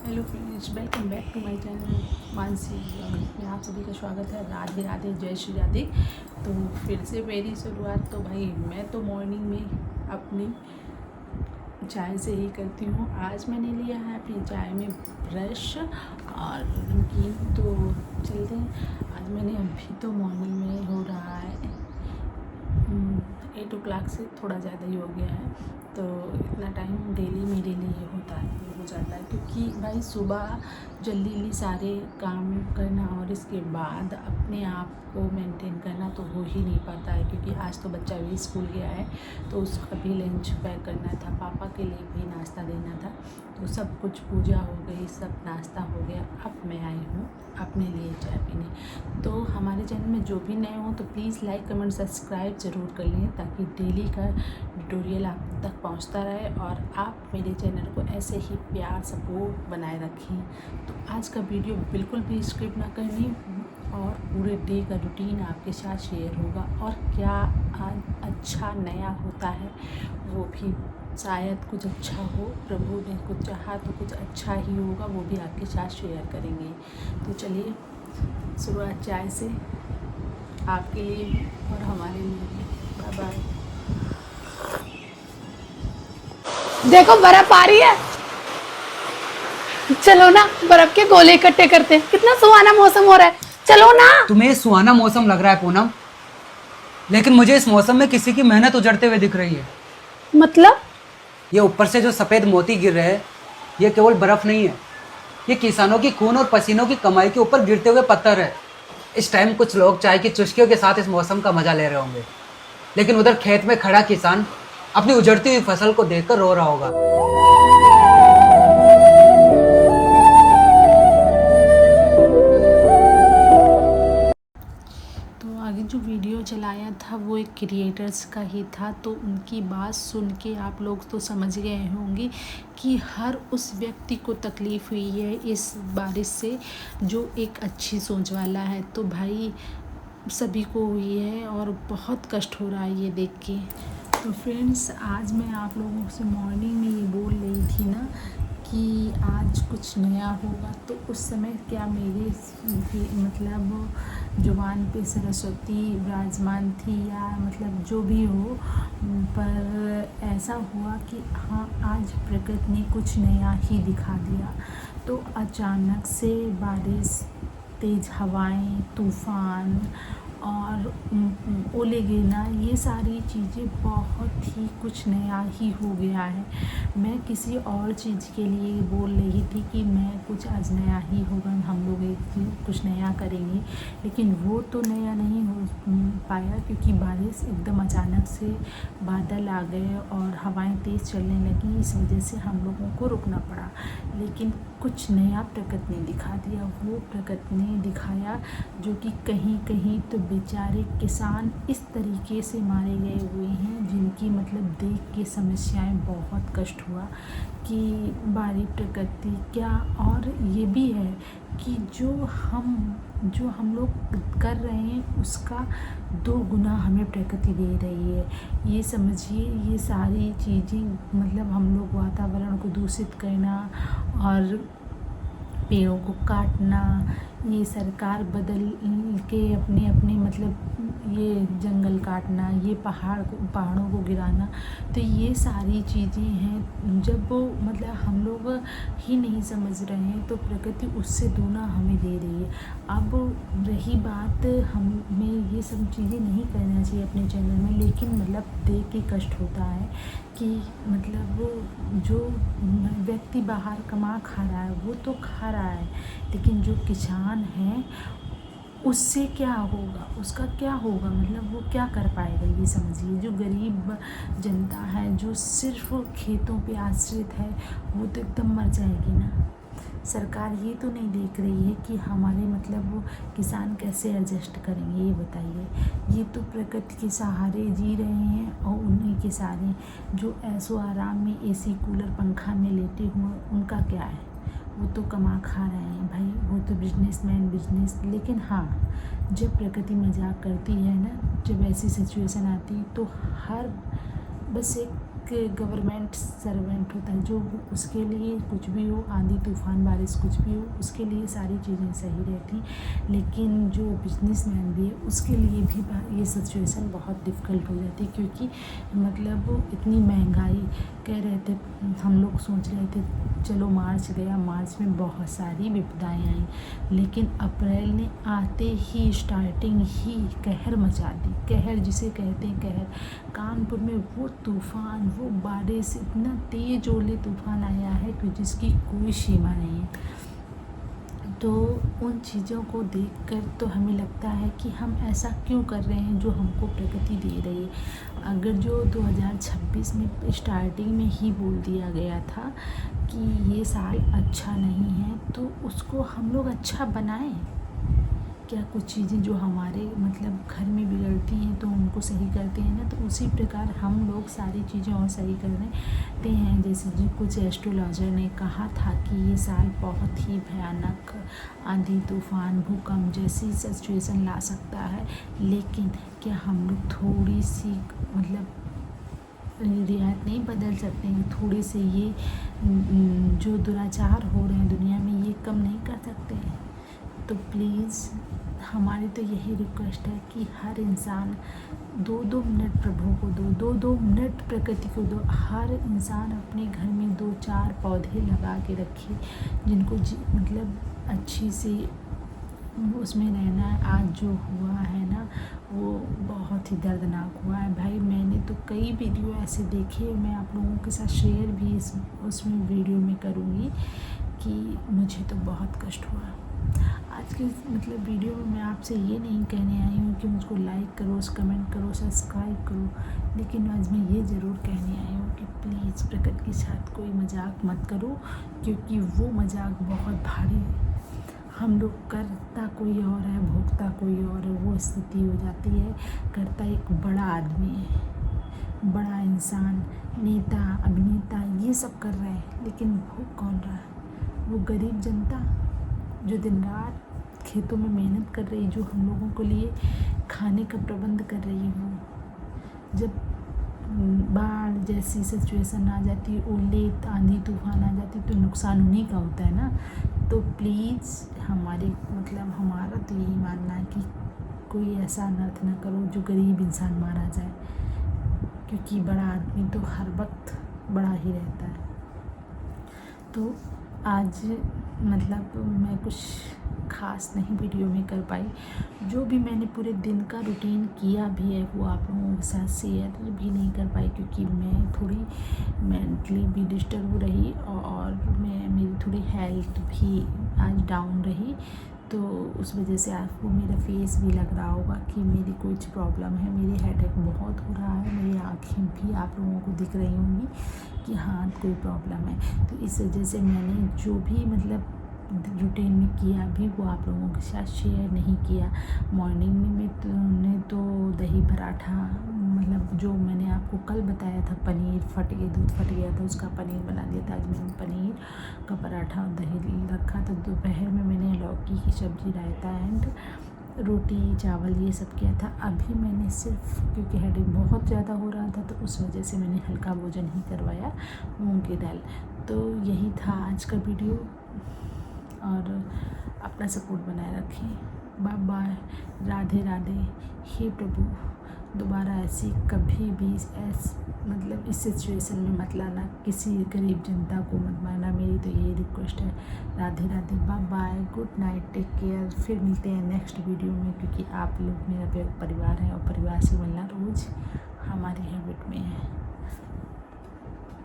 Hello friends, welcome back to my channel Mansi blog में आप सभी का स्वागत है। राधे राधे, जय श्री राधे। तो फिर से मेरी शुरुआत तो भाई मैं तो मॉर्निंग में अपनी चाय से ही करती हूँ। आज मैंने लिया है अपनी चाय में ब्रश और नमकीन। तो चलते हैं। आज मैंने अभी तो मॉर्निंग में हो रहा है 8 o'clock से थोड़ा ज़्यादा ही हो गया है। तो इतना टाइम डेली मेरे लिए होता है, हो जाता है, क्योंकि भाई सुबह जल्दी सारे काम करना और इसके बाद अपने आप को मेंटेन करना तो हो ही नहीं पाता है। क्योंकि आज तो बच्चा भी स्कूल गया है, तो उसका भी लंच पैक करना था, पापा के लिए भी नाश्ता देना था। तो सब कुछ पूजा हो गई, सब नाश्ता हो गया। अब मैं आई हूँ अपने लिए चाय पीने। तो हमारे चैनल में जो भी नए हों तो प्लीज़ लाइक कमेंट सब्सक्राइब ज़रूर कर लें, ताकि डेली का ट्यूटोरियल आप तक पहुंचता रहे और आप मेरे चैनल को ऐसे ही प्यार सपोर्ट बनाए रखें। तो आज का वीडियो बिल्कुल भी स्किप ना करनी और पूरे डे का रूटीन आपके साथ शेयर होगा। और क्या आज अच्छा नया होता है वो भी शायद कुछ अच्छा हो, प्रभु ने कुछ चाहा तो कुछ अच्छा ही होगा, वो भी आपके साथ शेयर करेंगे। तो चलिए शुरुआत चाय से, आपके लिए भी और हमारे लिए भी। Bye bye. देखो बर्फ आ रही है, चलो ना बर्फ के गोले इकट्ठे करते हैं। कितना सुहाना मौसम हो रहा है, चलो ना। तुम्हें सुहाना मौसम लग रहा है पूनम, लेकिन मुझे इस मौसम में किसी की मेहनत उजड़ते हुए दिख रही है। मतलब ये ऊपर से जो सफेद मोती गिर रहे हैं, ये केवल बर्फ नहीं है, ये किसानों की खून और पसीनों की कमाई के ऊपर गिरते हुए पत्थर है। इस टाइम कुछ लोग चाय की चुस्कियों के साथ इस मौसम का मजा ले रहे होंगे, लेकिन उधर खेत में खड़ा किसान अपनी उजड़ती हुई फसल को देखकर रो रहा होगा। तो आगे जो वीडियो चलाया था वो एक क्रिएटर्स का ही था। तो उनकी बात सुन के आप लोग तो समझ गए होंगे कि हर उस व्यक्ति को तकलीफ़ हुई है इस बारिश से जो एक अच्छी सोच वाला है। तो भाई सभी को हुई है और बहुत कष्ट हो रहा है ये देख के। तो फ्रेंड्स, आज मैं आप लोगों से मॉर्निंग में ये बोल रही थी ना कि आज कुछ नया होगा, तो उस समय क्या मेरे मतलब जुबान पे सरस्वती विराजमान थी या मतलब जो भी हो, पर ऐसा हुआ कि हाँ आज प्रकृति ने कुछ नया ही दिखा दिया। तो अचानक से बारिश, तेज़ हवाएं, तूफ़ान और ओले गिरना, ये सारी चीज़ें बहुत ही कुछ नया ही हो गया है। मैं किसी और चीज़ के लिए बोल रही थी कि मैं कुछ आज नया ही होगा, हम लोग एक कुछ नया करेंगे, लेकिन वो तो नया नहीं हो पाया क्योंकि बारिश एकदम अचानक से बादल आ गए और हवाएं तेज़ चलने लगी। इस वजह से हम लोगों को रुकना पड़ा। लेकिन कुछ नया प्रकृति ने दिखा दिया। वो प्रकृति ने दिखाया जो कि कहीं कहीं तो बेचारे किसान इस तरीके से मारे गए हुए हैं जिनकी मतलब देख के समस्याएं बहुत कष्ट हुआ कि बारी प्रकृति क्या। और ये भी है कि जो हम लोग कर रहे हैं उसका 2 गुना हमें प्रकृति दे रही है। ये समझिए, ये सारी चीज़ें मतलब हम लोग वातावरण को दूषित करना और पेड़ों को काटना, ये सरकार बदल के अपने अपने मतलब ये जंगल काटना, ये पहाड़ों को गिराना, तो ये सारी चीज़ें हैं। जब वो मतलब हम लोग ही नहीं समझ रहे हैं तो प्रकृति उससे दूना हमें दे रही है। अब रही बात, हमें ये सब चीज़ें नहीं करना चाहिए अपने चैनल में, लेकिन मतलब देख के कष्ट होता है कि मतलब जो व्यक्ति बाहर कमा खा रहा है वो तो खा रहा है, लेकिन जो किसान है उससे क्या होगा, उसका क्या होगा, मतलब वो क्या कर पाएगा। ये समझिए, जो गरीब जनता है जो सिर्फ खेतों पे आश्रित है वो तो एकदम मर जाएगी ना। सरकार ये तो नहीं देख रही है कि हमारे मतलब वो किसान कैसे एडजस्ट करेंगे, ये बताइए। ये तो प्रकृति के सहारे जी रहे हैं और उन्हीं के सहारे जो ऐसो आराम में एसी कूलर पंखा में लेटे हुए, उनका क्या है, वो तो कमा खा रहे हैं भाई, वो तो बिजनेसमैन बिजनेस। लेकिन हाँ, जब प्रकृति मजाक करती है ना, जब ऐसी सिचुएशन आती है तो हर बस एक गवर्नमेंट सर्वेंट होता है जो उसके लिए कुछ भी हो, आंधी तूफान बारिश कुछ भी हो, उसके लिए सारी चीज़ें सही रहती। लेकिन जो बिजनेसमैन भी है उसके लिए भी ये सिचुएशन बहुत डिफ़िकल्ट हो जाती है, क्योंकि मतलब इतनी महंगाई। कह रहे थे, हम लोग सोच रहे थे चलो मार्च गया, मार्च में बहुत सारी विपदाएं आई, लेकिन अप्रैल ने आते ही स्टार्टिंग ही कहर मचा दी। कहर जिसे कहते हैं कहर। कानपुर में वो तूफ़ान, वो बारिश, इतना तेज़ ओले तूफ़ान आया है कि जिसकी कोई सीमा नहीं है। तो उन चीज़ों को देखकर तो हमें लगता है कि हम ऐसा क्यों कर रहे हैं जो हमको प्रगति दे रही है। अगर जो 2026 में स्टार्टिंग में ही बोल दिया गया था कि ये साल अच्छा नहीं है, तो उसको हम लोग अच्छा बनाएं। क्या कुछ चीज़ें जो हमारे मतलब घर में बिगड़ती हैं तो उनको सही करते हैं ना, तो उसी प्रकार हम लोग सारी चीज़ें और सही करते हैं। जैसे जी कुछ एस्ट्रोलॉजर ने कहा था कि ये साल बहुत ही भयानक आंधी तूफान भूकंप जैसी सिचुएशन ला सकता है, लेकिन क्या हम लोग थोड़ी सी मतलब रियायत नहीं बदल सकते हैं? थोड़े से ये जो दुराचार हो रहे हैं दुनिया में, ये कम नहीं कर सकते हैं? तो प्लीज़ हमारी तो यही रिक्वेस्ट है कि हर इंसान 2-2 मिनट प्रभु को दो, 2-2 मिनट प्रकृति को दो। हर इंसान अपने घर में 2-4 पौधे लगा के रखे, जिनको मतलब अच्छी सी उसमें रहना है। आज जो हुआ है ना वो बहुत ही दर्दनाक हुआ है भाई। मैंने तो कई वीडियो ऐसे देखे, मैं आप लोगों के साथ शेयर भी उसमें वीडियो में करूँगी कि मुझे तो बहुत कष्ट हुआ। आज की मतलब वीडियो में मैं आपसे ये नहीं कहने आई हूँ कि मुझको लाइक करो, कमेंट करो, सब्सक्राइब करो, लेकिन आज मैं ये ज़रूर कहने आई हूँ कि प्लीज़ प्रकृति के साथ कोई मजाक मत करो, क्योंकि वो मजाक बहुत भारी है। हम लोग करता कोई और है, भोगता कोई और है, वो स्थिति हो जाती है। करता एक बड़ा आदमी है, बड़ा इंसान, नेता, अभिनेता, ये सब कर रहे हैं, लेकिन भोग कौन रहा है? वो गरीब जनता जो दिन रात खेतों में मेहनत कर रही, जो हम लोगों के लिए खाने का प्रबंध कर रही है। वो जब बाढ़ जैसी सिचुएशन आ जाती, ओले आंधी तूफान आ जाती, तो नुकसान उन्हीं का होता है ना। तो प्लीज़ हमारी मतलब हमारा तो यही मानना है कि कोई ऐसा अनर्थ ना करो जो गरीब इंसान मारा जाए, क्योंकि बड़ा आदमी तो हर वक्त बड़ा ही रहता है। तो आज मतलब मैं कुछ ख़ास नहीं वीडियो में कर पाई। जो भी मैंने पूरे दिन का रूटीन किया भी है वो आप लोगों के साथ शेयर भी नहीं कर पाई, क्योंकि मैं थोड़ी मेंटली भी डिस्टर्ब रही और मेरी थोड़ी हेल्थ भी आज डाउन रही। तो उस वजह से आपको मेरा फेस भी लग रहा होगा कि मेरी कुछ प्रॉब्लम है। मेरी हेडेक बहुत हो रहा है, मेरी आँखें भी आप लोगों को दिख रही होंगी कि हाँ कोई प्रॉब्लम है। तो इस वजह से मैंने जो भी मतलब रूटीन में किया भी वो आप लोगों के साथ शेयर नहीं किया। मॉर्निंग में मैंने तो दही पराठा मतलब जो मैंने आपको कल बताया था, पनीर फट गया, दूध फट गया था, उसका पनीर बना दिया था। आज मैंने पनीर का पराठा और दही रखा था। दोपहर में मैंने लौकी की सब्ज़ी, रायता एंड रोटी चावल ये सब किया था। अभी मैंने सिर्फ क्योंकि हेडेक बहुत ज़्यादा हो रहा था तो उस वजह से मैंने हल्का भोजन ही करवाया, मूंग की दाल। तो यही था आज का वीडियो, और अपना सपोर्ट बनाए रखें। Bye bye, Radhe Radhe. हे प्रभु, दोबारा ऐसी कभी भी मतलब इस सिचुएशन में मत लाना, किसी गरीब जनता को मत मारना। मेरी तो यही रिक्वेस्ट है। Radhe Radhe, bye bye, good night, take care. फिर मिलते हैं नेक्स्ट वीडियो में, क्योंकि आप लोग मेरा परिवार है और परिवार से मिलना रोज़